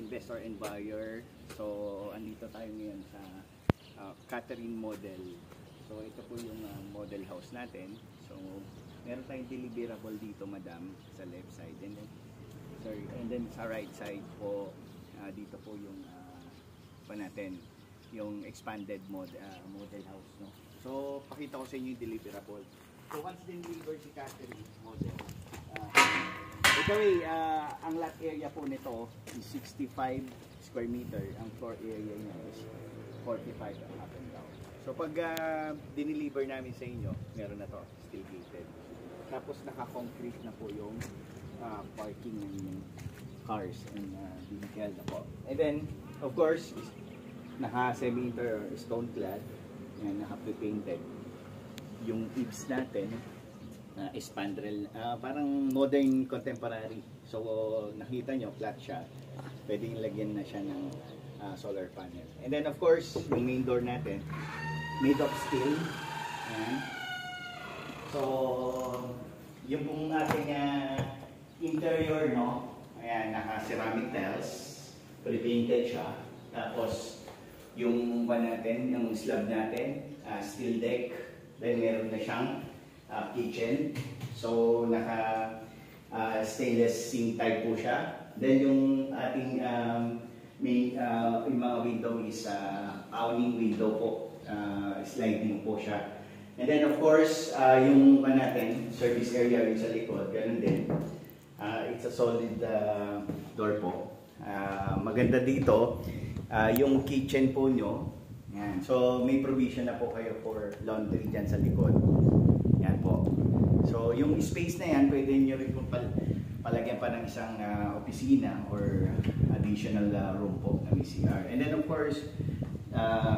investor and buyer. So, andito tayo ngayon sa Catherine Model. So, ito po yung model house natin. So, meron tayong deliverable dito, madam, sa left side. And then sa right side po, dito po yung natin, yung expanded model house, no? So, pakita ko sa inyo yung deliverable. So, once delivered si Catherine Model, ang lot area po nito is 65 square meter. Ang floor area niya is 45 up and down. So pag dineliver namin sa inyo, meron na to, still gated. Tapos naka-concrete na po yung parking ng cars and vehicle na po. And then, of course, naka-semi-inter stone clad and naka-painted. Yung eaves natin, spandrel, parang modern contemporary. So nakita nyo, flat siya. Pwedeng lagyan na siya ng solar panel. And then of course, yung main door natin, made of steel. Ayan. So, yung pong ating interior, no? Ayan, naka-ceramic tiles. Pre-painted siya. Tapos, yung natin, yung slab natin, steel deck. Then meron na siyang kitchen. So, naka stainless sink type po siya. Then, yung ating main yung mga window is awning window po. Sliding po siya. And then, of course, yung natin, service area rin sa likod, ganun din. It's a solid door po. Maganda dito, yung kitchen po nyo. Yan. So, may provision na po kayo for laundry dyan sa likod. Yan po. So, yung space na yan, pwede nyo rin po palagyan pa ng isang opisina or additional room po na CR. And then, of course,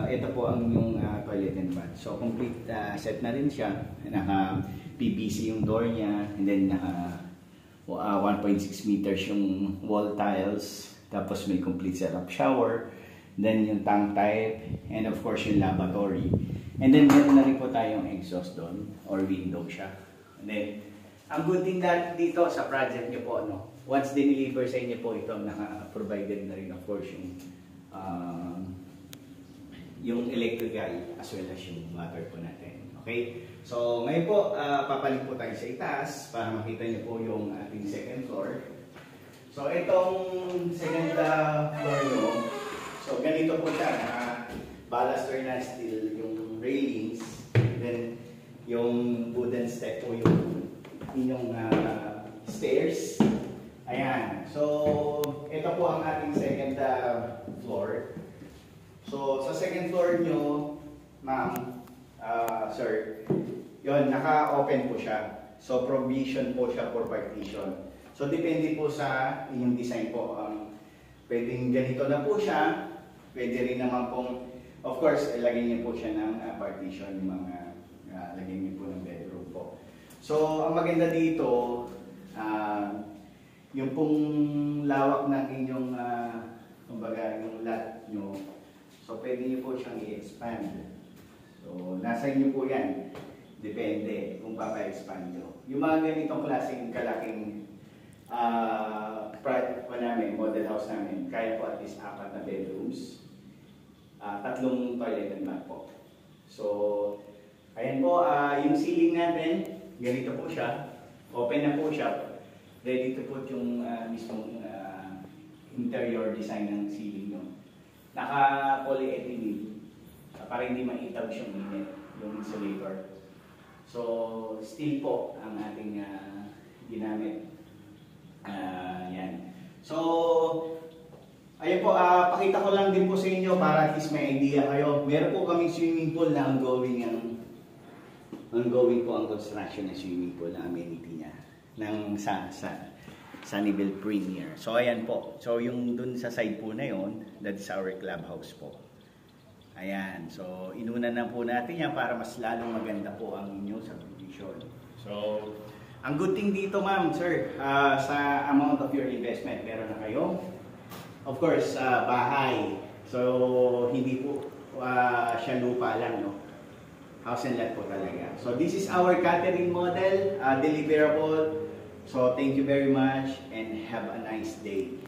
ito po ang yung toilet and bath. So, complete set na rin siya. Naka-PVC yung door niya. And then, naka 1.6 meters yung wall tiles. Tapos, may complete setup shower. Then, yung tank type. And, of course, yung lavatory. And then, meron na rin po tayong exhaust doon or window siya. And then, ang good thing dito sa project nyo po, no, once dineliver sa inyo po ito, naka-provided na rin, of course, yung electrical as well as yung water po natin. Okay? So, ngayon po, papalit po tayo sa itaas para makita nyo po yung ating second floor. So, itong second floor nyo, so, ganito po siya, baluster na steel, yung railings, then yung wooden step po yung inyong stairs. Ayan. So, ito po ang ating second floor. So, sa second floor nyo, ma'am, sir, yun, naka-open po siya. So, provision po siya for partition. So, depende po sa inyong design po. Pwedeng ganito na po siya. Pwede rin naman pong, of course, lagyan niyo po siya ng partition, yung mga lagyan niyo po ng bedroom po. So, ang maganda dito, yung pong lawak ng inyong, kumbaga, yung lot nyo, so pwede niyo po siyang i-expand. So, nasa inyo po yan. Depende kung papa-expand nyo. Yung mga ganitong klaseng kalaking model house namin, kaya po at least 4 na bedrooms. 3 toilet and bath po. So, ayan po, yung ceiling natin, ganito po siya. Open na po siya. Ready to put yung mismong interior design ng ceiling nyo. Naka-polyethylene para hindi maitab siyang init, yung insulator. So, steel po ang ating ginamit. Yan. So, ayun po, pakita ko lang din po sa inyo para at least may idea kayo. Meron po kaming swimming pool na ongoing po ang construction ng swimming pool na amenity niya ng sa Sunnyville Premier. So, ayan po. So, yung dun sa side po na yon, that is our clubhouse po. Ayan. So, inuna na po natin yan para mas lalong maganda po ang inyong subdivision. So, ang good thing dito, ma'am, sir, sa amount of your investment, meron na kayo. Of course, bahay. So, hindi po siya lupa lang, no? House and lot po talaga. So, this is our Catherine Model, deliverable. So, thank you very much and have a nice day.